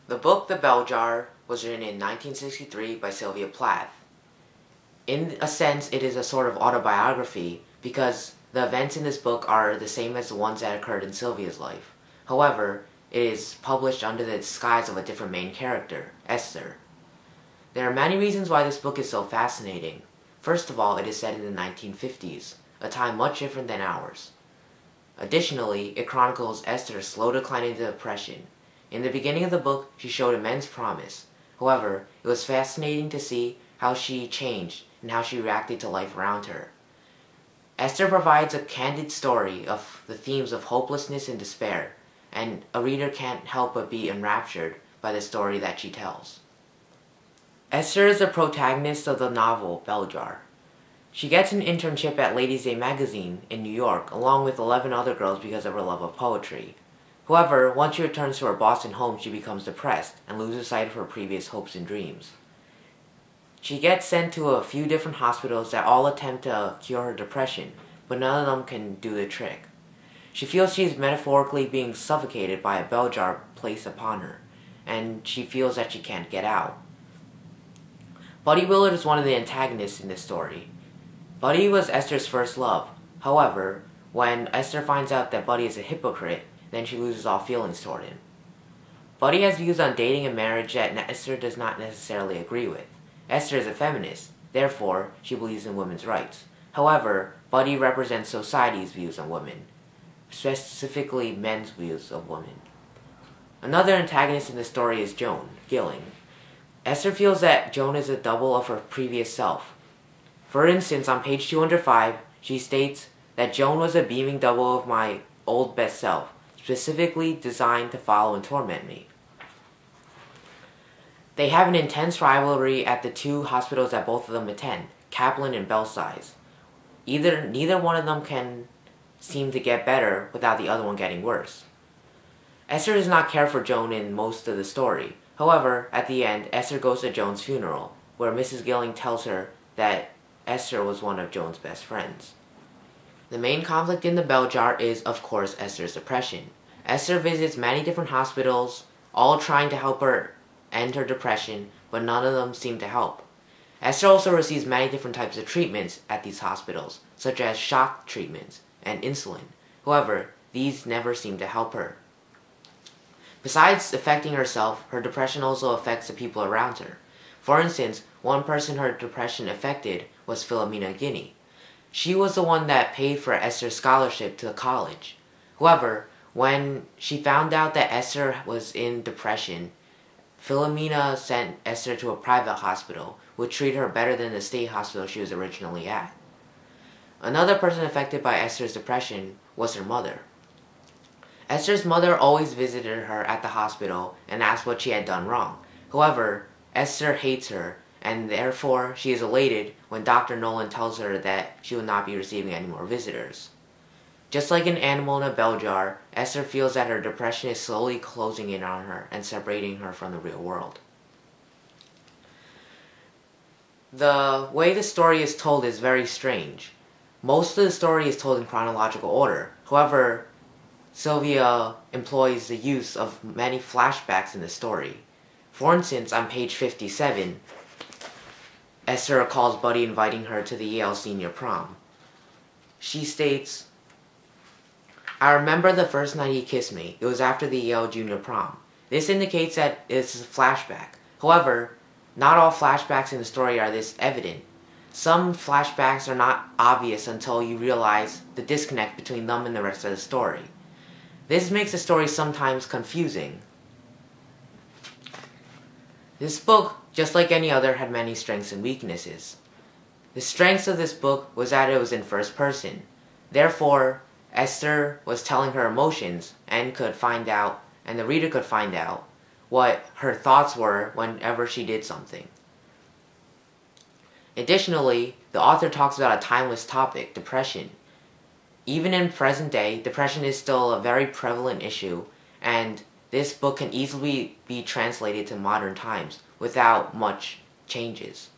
The book The Bell Jar was written in 1963 by Sylvia Plath. In a sense, it is a sort of autobiography because the events in this book are the same as the ones that occurred in Sylvia's life. However, it is published under the disguise of a different main character, Esther. There are many reasons why this book is so fascinating. First of all, it is set in the 1950s, a time much different than ours. Additionally, it chronicles Esther's slow decline into depression. In the beginning of the book, she showed immense promise. However, it was fascinating to see how she changed and how she reacted to life around her. Esther provides a candid story of the themes of hopelessness and despair, and a reader can't help but be enraptured by the story that she tells. Esther is the protagonist of the novel Bell Jar. She gets an internship at Ladies' Day magazine in New York along with 11 other girls because of her love of poetry. However, once she returns to her Boston home, she becomes depressed and loses sight of her previous hopes and dreams. She gets sent to a few different hospitals that all attempt to cure her depression, but none of them can do the trick. She feels she is metaphorically being suffocated by a bell jar placed upon her, and she feels that she can't get out. Buddy Willard is one of the antagonists in this story. Buddy was Esther's first love. However, when Esther finds out that Buddy is a hypocrite, then she loses all feelings toward him. Buddy has views on dating and marriage that Esther does not necessarily agree with. Esther is a feminist, therefore she believes in women's rights. However, Buddy represents society's views on women, specifically men's views of women. Another antagonist in the story is Joan Gilling. Esther feels that Joan is a double of her previous self. For instance, on page 205, she states that Joan was a beaming double of my old best self, specifically designed to follow and torment me. They have an intense rivalry at the two hospitals that both of them attend, Kaplan and Belsize. Neither one of them can seem to get better without the other one getting worse. Esther does not care for Joan in most of the story. However, at the end, Esther goes to Joan's funeral, where Mrs. Gilling tells her that Esther was one of Joan's best friends. The main conflict in the Bell Jar is, of course, Esther's depression. Esther visits many different hospitals, all trying to help her end her depression, but none of them seem to help. Esther also receives many different types of treatments at these hospitals, such as shock treatments and insulin. However, these never seem to help her. Besides affecting herself, her depression also affects the people around her. For instance, one person her depression affected was Philomena Guinea. She was the one that paid for Esther's scholarship to college. However, when she found out that Esther was in depression, Philomena sent Esther to a private hospital, which treated her better than the state hospital she was originally at. Another person affected by Esther's depression was her mother. Esther's mother always visited her at the hospital and asked what she had done wrong. However, Esther hates her, and therefore she is elated when Dr. Nolan tells her that she will not be receiving any more visitors. Just like an animal in a bell jar, Esther feels that her depression is slowly closing in on her and separating her from the real world. The way the story is told is very strange. Most of the story is told in chronological order. However, Sylvia employs the use of many flashbacks in the story. For instance, on page 57, Esther recalls Buddy inviting her to the Yale senior prom. She states, "I remember the first night he kissed me. It was after the Yale junior prom." This indicates that it's a flashback. However, not all flashbacks in the story are this evident. Some flashbacks are not obvious until you realize the disconnect between them and the rest of the story. This makes the story sometimes confusing. This book, just like any other, had many strengths and weaknesses. The strengths of this book was that it was in first person. Therefore, Esther was telling her emotions and the reader could find out what her thoughts were whenever she did something. Additionally, the author talks about a timeless topic, depression. Even in present day, depression is still a very prevalent issue, and this book can easily be translated to modern times without much changes.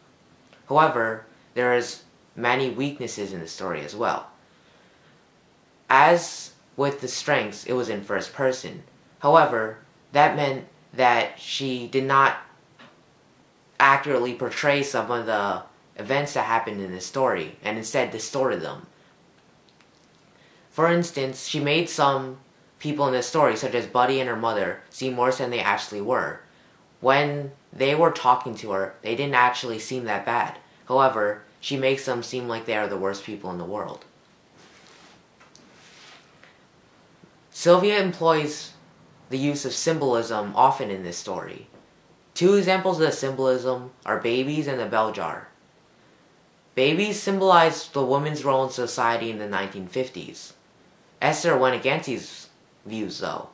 However, there is many weaknesses in the story as well. As with the strengths, it was in first person. However, that meant that she did not accurately portray some of the events that happened in the story, and instead distorted them. For instance, she made some people in the story, such as Buddy and her mother, seem worse than they actually were. When they were talking to her, they didn't actually seem that bad. However, she makes them seem like they are the worst people in the world. Sylvia employs the use of symbolism often in this story. Two examples of the symbolism are babies and the bell jar. Babies symbolize the woman's role in society in the 1950s. Esther went against these views, though.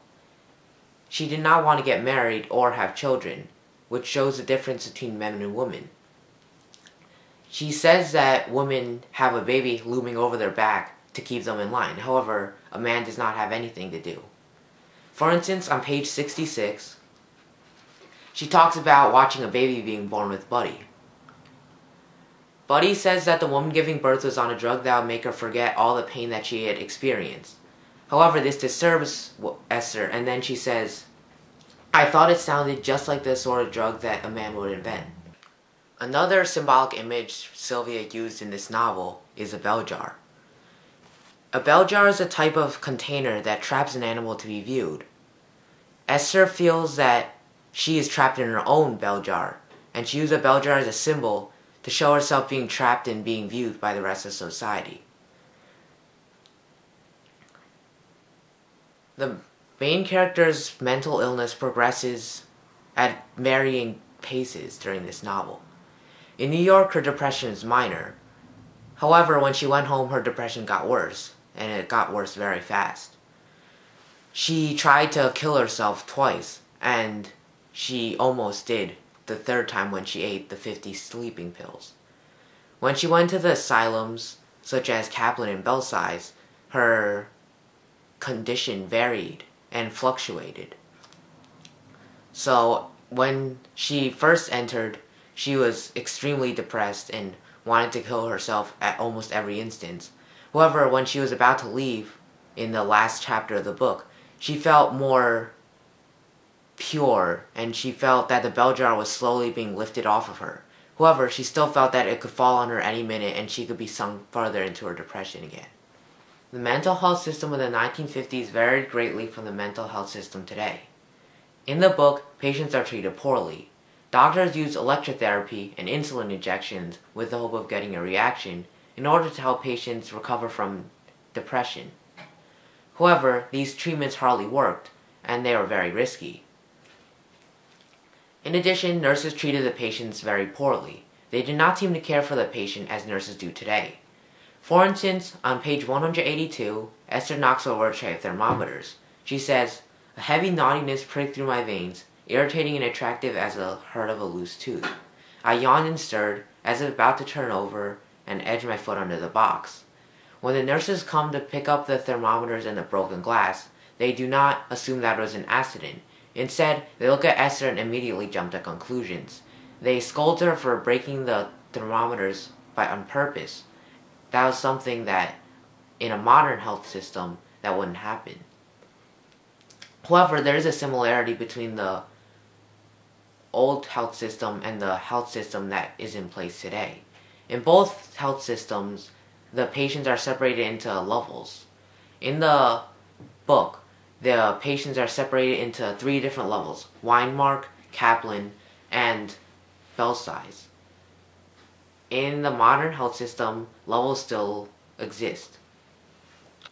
She did not want to get married or have children, which shows the difference between men and women. She says that women have a baby looming over their back to keep them in line. However, a man does not have anything to do. For instance, on page 66, she talks about watching a baby being born with Buddy. Buddy says that the woman giving birth was on a drug that would make her forget all the pain that she had experienced. However, this disturbs Esther, and then she says, "I thought it sounded just like the sort of drug that a man would invent." Another symbolic image Sylvia used in this novel is a bell jar. A bell jar is a type of container that traps an animal to be viewed. Esther feels that she is trapped in her own bell jar, and she used a bell jar as a symbol to show herself being trapped and being viewed by the rest of society. The main character's mental illness progresses at varying paces during this novel. In New York, her depression is minor. However, when she went home, her depression got worse, and it got worse very fast. She tried to kill herself twice, and she almost did the third time when she ate the 50 sleeping pills. When she went to the asylums, such as Kaplan and Belsize, her condition varied and fluctuated. So when she first entered, she was extremely depressed and wanted to kill herself at almost every instance. However, when she was about to leave in the last chapter of the book, she felt more pure, and she felt that the bell jar was slowly being lifted off of her. However, she still felt that it could fall on her any minute and she could be sunk further into her depression again. The mental health system of the 1950s varied greatly from the mental health system today. In the book, patients are treated poorly. Doctors use electrotherapy and insulin injections with the hope of getting a reaction in order to help patients recover from depression. However, these treatments hardly worked, and they were very risky. In addition, nurses treated the patients very poorly. They did not seem to care for the patient as nurses do today. For instance, on page 182, Esther knocks over a tray of thermometers. She says, "A heavy naughtiness pricked through my veins, irritating and attractive as the hurt of a loose tooth. I yawned and stirred, as if about to turn over, and edged my foot under the box. When the nurses come to pick up the thermometers and the broken glass, they do not assume that it was an accident. Instead, they look at Esther and immediately jump to conclusions. They scold her for breaking the thermometers on purpose. That was something that, in a modern health system, that wouldn't happen." However, there is a similarity between the old health system and the health system that is in place today. In both health systems, the patients are separated into levels. In the book, the patients are separated into 3 different levels: Weinmark, Kaplan, and Belsize. In the modern health system, levels still exist.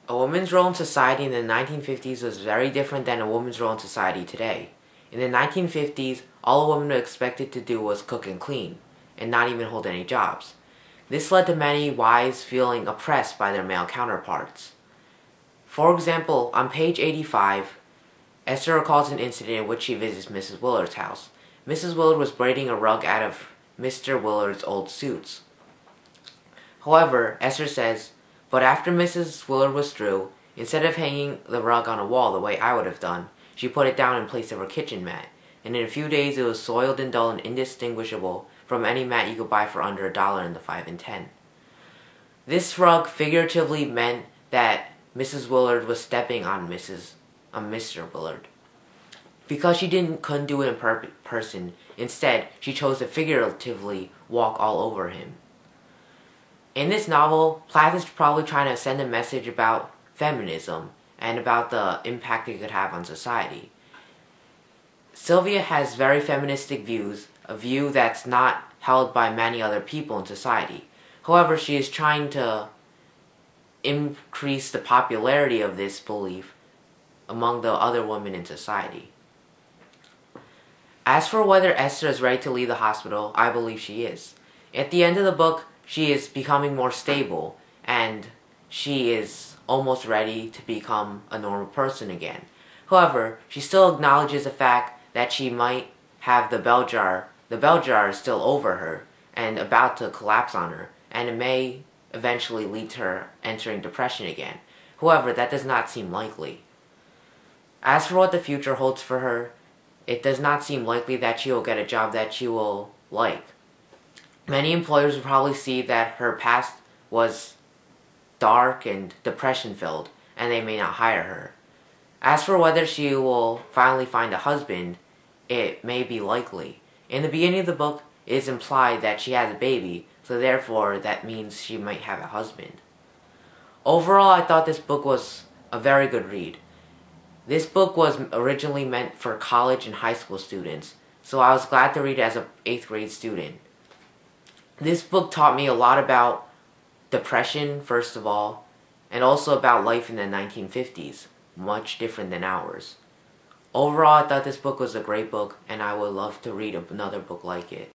A woman's role in society in the 1950s was very different than a woman's role in society today. In the 1950s, all a woman was expected to do was cook and clean, and not even hold any jobs. This led to many wives feeling oppressed by their male counterparts. For example, on page 85, Esther recalls an incident in which she visits Mrs. Willard's house. Mrs. Willard was braiding a rug out of Mr. Willard's old suits. However, Esther says, "But after Mrs. Willard was through, instead of hanging the rug on a wall the way I would have done, she put it down in place of her kitchen mat, and in a few days it was soiled and dull and indistinguishable from any mat you could buy for under $1 in the 5 and 10. This rug figuratively meant that Mrs. Willard was stepping on Mr. Willard. Because she couldn't do it in person, instead, she chose to figuratively walk all over him. In this novel, Plath is probably trying to send a message about feminism and about the impact it could have on society. Sylvia has very feministic views, a view that's not held by many other people in society. However, she is trying to increase the popularity of this belief among the other women in society. As for whether Esther is ready to leave the hospital, I believe she is. At the end of the book, she is becoming more stable, and she is almost ready to become a normal person again. However, she still acknowledges the fact that she might have the bell jar. The bell jar is still over her and about to collapse on her, and it may eventually lead to her entering depression again. However, that does not seem likely. As for what the future holds for her, it does not seem likely that she will get a job that she will like. Many employers will probably see that her past was dark and depression-filled, and they may not hire her. As for whether she will finally find a husband, it may be likely. In the beginning of the book, it is implied that she has a baby, so therefore that means she might have a husband. Overall, I thought this book was a very good read. This book was originally meant for college and high school students, so I was glad to read it as an 8th grade student. This book taught me a lot about depression, first of all, and also about life in the 1950s, much different than ours. Overall, I thought this book was a great book, and I would love to read another book like it.